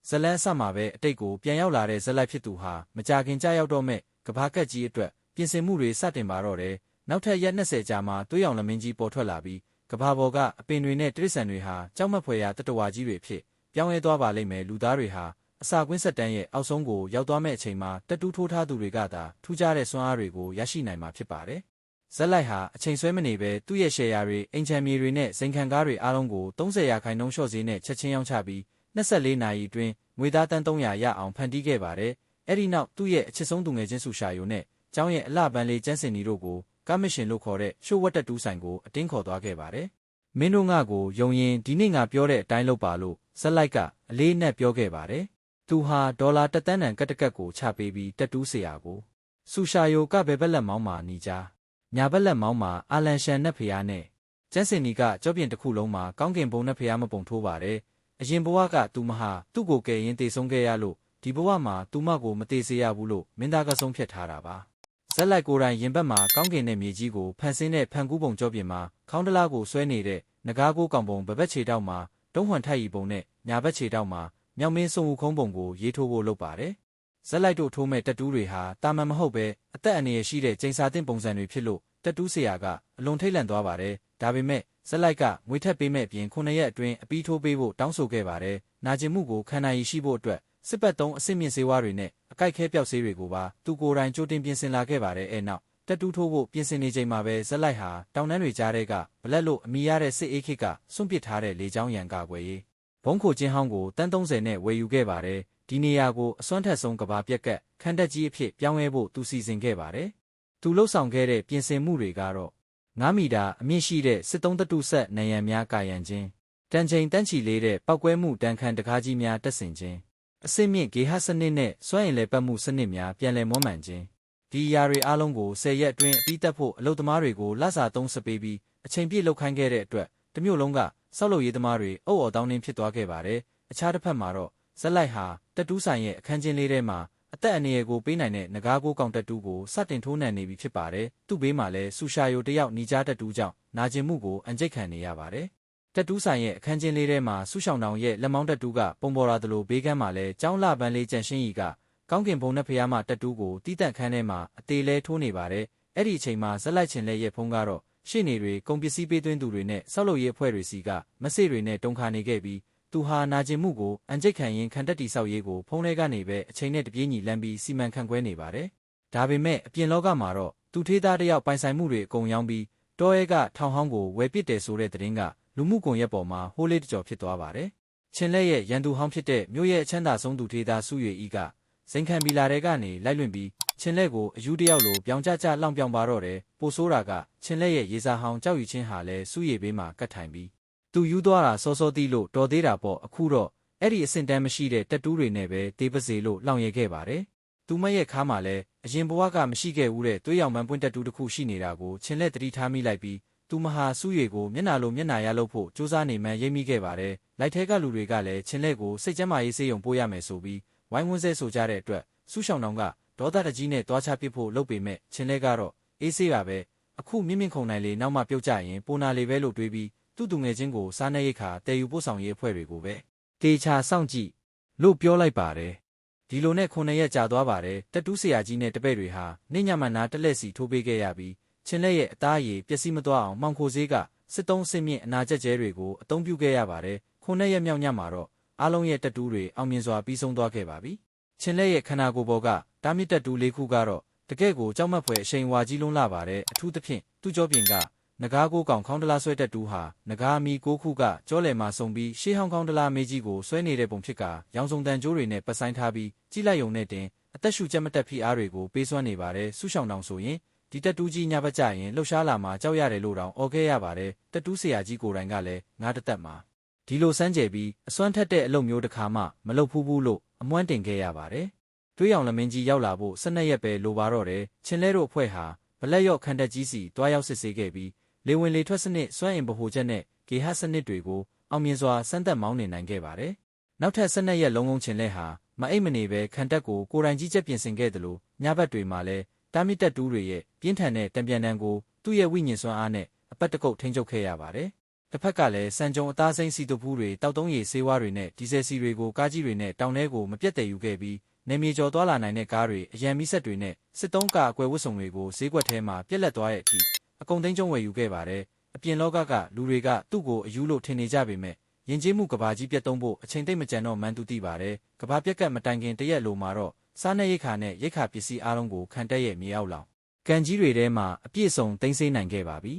ဇလန်းအစမှာပဲအတိတ်ကိုပြန်ရောက်လာတဲ့ဇက်လိုက်ဖြစ်သူဟာမကြာခင်ကြာရောက်တော့မဲ့ကဘာကက်ကြီးအတွက်ပြင်ဆင်မှုတွေစတင်ပါတော့တယ်နောက်ထပ်ရက်20ကြာမှသွေးရောင်လမင်းကြီးပေါ်ထွက်လာပြီးကဘာပေါ်ကအပင်တွေနဲ့တိရစ္ဆာန်တွေဟာကြောက်မက်ဖွယ်ရာတတဝါကြီးတွေဖြစ်ပြောင်းလဲသွားပါလိမ့်မယ်လူသားတွေဟာအစာကွင်းဆက်တန်းရဲ့အောက်ဆုံးကိုရောက်သွားမဲ့အချိန်မှာတက်တူးထိုးထားသူတွေကသာထူးခြားတဲ့စွမ်းအားတွေကိုရရှိနိုင်မှာဖြစ်ပါတယ်ဇက်လိုက်ဟာအချိန်ဆွဲမနေပဲသူ့ရဲ့ရှယ်ယာတွေအိမ်ချမ်းမြေတွေနဲ့စိန်ခံကားတွေအားလုံးကို30%ရှော့ဈေးနဲ့ချက်ချင်းရောင်းချပြီး24နာရီအတွင်းငွေသားတန်း300ရအောင်ဖန်တီးခဲ့ပါတယ်အဲ့ဒီနောက်သူ့ရဲ့အချစ်ဆုံးသူငယ်ချင်းဆူရှာယိုနဲ့ကျောင်းရဲ့အလှပန်းလေးကျန်းစင်နီတို့ကိုကာမရှင်လို့ခေါ်တဲ့ရှိုးဝတ်တက်တူးဆိုင်ကိုအတင်းခေါ်သွားခဲ့ပါတယ်မင်းတို့ငါ့ကိုယုံရင်ဒီနေ့ငါပြောတဲ့အတိုင်းလုပ်ပါလို့ဇက်လိုက်ကအလေးနက်ပြောခဲ့ပါတယ်သူဟာဒေါ်လာ1 သန်းတန်ကတ်တကတ်ကိုချပေးပြီးတက်တူးเสียကိုဆူရှာယိုကဘယ်ဘက်လက်မောင်းမှာနေကြညာဘက်လက်မောင်းမှာအာလန်ရှန်နဲ့ဖျားနဲ့ကျန်းစင်နီကကြောပြင်တစ်ခုလုံးမှာကောင်းကင်ဘုံနဲ့ဖျားမပုံထိုးပါတယ်အရင်ဘဝကသူမဟာသူ့ကိုကယ်ရင်တေဆုံးခဲ့ရလို့ဒီဘဝမှာသူမကိုမတေစေရဘူးလို့မင်းသားကဆုံးဖြတ်ထားတာပါဇက်လိုက်ကိုယ်တိုင်ရင်ဘက်မှာကောင်းကင်နဲ့မြေကြီးကိုဖန်ဆင်းတဲ့ဖန်ကူးပုံကြောပြင်မှာခေါင်းတလားကိုဆွဲနေတဲ့နဂါးကိုကောင်ပုံဘဘက်ခြေတောက်မှာတုံးဟွန်ထိုက်ရီပုံနဲ့ညာဘက်ခြေတောက်မှာမြောင်မင်းစုံဦးခုံးပုံကိုရေးထိုးဖို့လုပ်ပါတယ်ဇက်လိုက်တို့ထိုးမဲ့တက်တူးတွေဟာတာမန်မဟုတ်ပဲအသက်အန္တရာယ်ရှိတဲ့ကျိန်စာတင်ပုံစံတွေဖြစ်လို့တက်တူးဆရာကအလွန်ထိတ်လန့်သွားပါတယ်ဒါပေမဲ့ဇက်လိုက်ကငွေထက်ပေးမဲ့အပြင်9ရက်အတွင်းအပီးထိုးပေးဖို့တောင်းဆိုခဲ့ပါတယ်နာကျင်မှုကိုခံနိုင်ရရှိဖို့အတွက်စစ်ပတ်သုံးအဆင့်မြင့်ဆေးဝါးတွေနဲ့အကိုက်ခဲပျောက်ဆေးတွေကိုပါသူကိုယ်တိုင်ကြိုတင်ပြင်ဆင်လာခဲ့ပါတယ်အဲ့နောက်တက်တူးထိုးဖို့ပြင်ဆင်နေချိန်မှာပဲဇက်လိုက်ဟာတောင်တန်းတွေကြားထဲကဘလက်လို့အမိရတဲ့စစ်အေးခေတ်ကစွန့်ပစ်ထားတဲ့လေကြောင်းရန်ကာကွယ်ရေးဘုံခိုကျင်းဟောင်းကိုတန်း30နဲ့ဝယ်ယူခဲ့ပါတယ်ဒီနေရာကိုအစွမ်းထက်ဆုံးကဘာပြက်ကခန်းတက်ကြီးအဖြစ်ပြောင်းလဲဖို့သူစီစဉ်ခဲ့ပါတယ်သူလှုပ်ဆောင်ခဲ့တဲ့ပြင်ဆင်မှုတွေကတော့9 မီတာအမြင့်ရှိတဲ့စစ်သုံးတတုဆက်နံရံများကာရန်ခြင်းတန်ချိန်တန်းချီလေးတဲ့ပောက်ကွဲမှုတန်ခမ်းတကားကြီးများတက်ဆင်ခြင်းအစစ်မြင့်ဂေဟစနစ်နဲ့စွမ်းအင်လည်ပတ်မှုစနစ်များပြန်လည်မွမ်းမံခြင်းဒီအရာတွေအားလုံးကို10ရက်အတွင်းအပြီးတက်ဖို့အလုပ်သမားတွေကိုလစာသုံးစပေးပြီးအချိန်ပြည့်လုပ်ခိုင်းခဲ့တဲ့အတွက်တမျိုးလုံးကစောက်လုပ်ရေးသမားတွေအုပ်အော်တောင်းနှင်းဖြစ်သွားခဲ့ပါတယ်အခြားတစ်ဖက်မှာတော့ဇက်လိုက်ဟာတက်တူးဆိုင်ရဲ့အခန်းချင်းလေးထဲမှာအသက်အန္တရာယ်ကိုပေးနိုင်တဲ့နဂါးကိုကောင်တက်တူးကိုစတင်ထိုးနှံနေပြီဖြစ်ပါတယ်သူ့ဘေးမှာလည်းဆူရှာယိုတယောက်ညီကြားတက်တူးကြောင့်နာကျင်မှုကိုအန်ကျိတ်ခံနေရပါတယ်တက်တူးဆိုင်ရဲ့အခန်းချင်းလေးထဲမှာဆူရှောင်းတောင်ရဲ့လက်မောင်းတက်တူးကပုံပေါ်လာသလိုဘေးကမ်းမှာလည်းကျောင်းလပန်းလေးကြန့်ရှင်းရီကကောင်းကင်ဘုံနဲ့ဖျားမှတက်တူးကိုတီးတန့်ခန်းထဲမှာအသေးလဲထိုးနေပါတယ်အဲ့ဒီအချိန်မှာဇက်လိုက်ချင်လက်ရဲ့ဖုံးကတော့ရှေ့နေတွေကုန်ပစ္စည်းပေးသွင်းသူတွေနဲ့ဆောက်လုပ်ရေးအဖွဲ့တွေစီကမဆေ့တွေနဲ့တုံခါနေခဲ့ပြီးသူဟာနာကျင်မှုကိုအန်ကျိတ်ခံရင်ခံတက်တီဆောက်ရေးကိုဖုံးထဲကနေပဲအချိန်နဲ့တပြေးညီလမ်းပြီးစီမံခန့်ခွဲနေပါတယ်ဒါပေမဲ့အပြင်လောကမှာတော့သူထေးသားတယောက်ပိုင်ဆိုင်မှုတွေအကုန်ရောင်းပြီးတောရဲကထောင်ဟောင်းကိုဝယ်ပစ်တယ်ဆိုတဲ့သတင်းကလူမှုကွန်ရက်ပေါ်မှာဟိုးလေးတကြော်ဖြစ်သွားပါတယ်ချင်းလက်ရဲ့ရန်သူဟောင်းဖြစ်တဲ့မြို့ရဲ့အချမ်းသာဆုံးသူထေးသားစုရွေဤကစိန်ခံဘီလာတွေကနေလိုက်လွင့်ပြီးချင်းလက်ကိုအယူတယောက်လိုပြောင်ကျကျလောင်ပြောင်ပါတော့တယ်ပိုဆိုးတာကချင်းလက်ရဲ့ရေစာဟောင်းကြောက်ယူချင်းဟာလဲစုရည်ဘေးမှာကတ်ထိုင်ပြီးသူယူသွားတာစောစောတီးလို့တော်သေးတာပေါ့အခုတော့အဲ့ဒီအဆင့်တန်းမရှိတဲ့တက်တူးတွေနဲ့ပဲတေးပစေလို့လောင်ရဲခဲ့ပါတယ်သူမရဲ့ခါမှာလဲအရင်ဘဝကမရှိခဲ့ဘူးတဲ့သွေးရောင်ပန်းပွင့်တက်တူးတစ်ခုရှိနေတာကိုချင်းလက်တတိထားမိလိုက်ပြီးသူမဟာစုရည်ကိုမျက်နာလိုမျက်နာရလို့ဖို့စူးစမ်းနေမှန်းရိပ်မိခဲ့ပါတယ်လိုက်ထဲကလူတွေကလည်းချင်းလက်ကိုစိတ်ကျမ်းမာရေးဆေးရုံပို့ရမယ်ဆိုပြီးဝိုင်းဝန်းဆဲဆိုကြတဲ့အတွက်ဆူရှောင်းတောင်ကဒေါသတကြီးနဲ့တွားချပစ်ဖို့လုပ်ပေမဲ့ချင်းလက်ကတော့အေးဆေးပါပဲအခုမြင့်မြင့်ခုံနိုင်လေနောက်မှပြုတ်ကြရင်ပိုနာလေပဲလို့တွေးပြီးသူ့သူငယ်ချင်းကိုစားနေရိတ်ခါတည်ယူပို့ဆောင်ရေးအဖွဲ့တွေကိုပဲတေချာစောင့်ကြည့်လို့ပြောလိုက်ပါတယ်ဒီလိုနဲ့9ရက်ကြာသွားပါတယ်တက်တူးဆရာကြီးနဲ့တပည့်တွေဟာနေ့ညမှနားတလက်စီထိုးပေးခဲ့ရပြီးချင်းလက်ရဲ့အသားရည်ပျက်စီးမသွားအောင်မှောင်ခိုဆေးကစစ်သုံးစစ်မြင့်အနာကျက်ကျဲတွေကိုအသုံးပြုခဲ့ရပါတယ်9ရက်မြောက်ညမှာတော့အားလုံးရဲ့တက်တူးတွေအောင်မြင်စွာပြီးဆုံးသွားခဲ့ပါပြီချင်းလက်ရဲ့ခန္ဓာကိုယ်ပေါ်ကတားမြစ်တက်တူး၄ခုကတော့တကယ့်ကိုကြောက်မက်ဖွယ်အရှိန်ဝါကြီးလွန်းလာပါတယ်အထူးသဖြင့်သူ့ကြောပြင်ကနဂါးကိုကောင်ခေါင်းတလားဆွဲတက်တူးဟာနဂါးမီ6ခုကကြောလယ်မှာစုံပြီးရှေးဟောင်းခေါင်းတလားမေးကြီးကိုဆွဲနေတဲ့ပုံဖြစ်ကရောင်စုံတန်ကြိုးတွေနဲ့ပတ်ဆိုင်ထားပြီးကြီးလိုက်ုံနဲ့တင်အသက်ရှူချက်မတက်ဖိအားတွေကိုပေးစွမ်းနေပါတယ်ဆူရှောင်းတောင်ဆိုရင်ဒီတက်တူးကြီးညဘက်ကြရင်လှုပ်ရှားလာမှာကြောက်ရတယ်လို့တောင်အော်ခဲ့ရပါတယ်တက်တူးဆရာကြီးကိုယ်တိုင်ကလည်းငါးတသက်မှာဒီလိုစမ်းကြယ်ပြီးအစွမ်းထက်တဲ့အလုပ်မျိုးတစ်ခါမှမလုပ်ဘူးလို့အမွှမ်းတင်ခဲ့ရပါတယ်သွေးရောင်လမင်းကြီးရောက်လာဖို့12ရက်ပဲလိုပါတော့တယ်ချင်းလဲတို့အဖွဲ့ဟာဗလက်ရော့ခန္ဓာကြီးစီတွားရောက်စစ်ဆေးခဲ့ပြီးလေဝင်လေထွက်စနစ်စွမ်းအင်ဗဟိုချက်နဲ့ဂေဟစနစ်တွေကိုအောင်မြင်စွာစမ်းသပ်မောင်းနေနိုင်ခဲ့ပါတယ်နောက်ထပ်12ရက်လုံးလုံးချင်းလဲဟာမအိပ်မနေပဲခန္ဓာကိုကိုယ်တိုင်ကြီးချက်ပြင်ဆင်ခဲ့တယ်လို့ညဘက်တွေမှာလဲတာမီတက်တူးတွေရဲ့ပြင်းထန်တဲ့တံပြန်တန်းကိုသူ့ရဲ့ဝိညာဉ်စွမ်းအားနဲ့အပတ်တကုတ်ထိန်းချုပ်ခဲ့ရပါတယ် တစ်ဖက်ကလည်းစံကြုံအသားစိမ်းစီတုပ်ဖူးတွေတောက်သုံးရည်ဆေးဝါးတွေနဲ့ဒီဇယ်စီတွေကိုကားကြီးတွေနဲ့တောင်ထဲကိုမပြတ်တည်ယူခဲ့ပြီးနေမြေကျော်သွားလာနိုင်တဲ့ကားတွေအရန်မီးဆက်တွေနဲ့စစ်သုံးကာအကွယ်ဝတ်စုံတွေကိုဈေးကွက်ထဲမှာပြက်လက်သွားတဲ့အထိအကုန်သိန်းကျုံဝယ်ယူခဲ့ပါတယ်အပြင်လောကကလူတွေကသူ့ကိုအယူလို့ထင်နေကြပေမဲ့ယဉ်ကျေးမှုကဘာကြီးပြတ်သုံးဖို့အချိန်သိမ့်မကြံတော့မှန်းသူသိပါတယ်ကဘာပြက်ကတ်မတိုင်ခင်တရက်လိုမှာတော့စားနပ်ရိက္ခာနဲ့ရိက္ခာပစ္စည်းအားလုံးကိုခံတက်ရဲ့မြေအောက်လောင်ကန်ကြီးတွေထဲမှာအပြည့်စုံသိမ်းဆည်းနိုင်ခဲ့ပါပြီ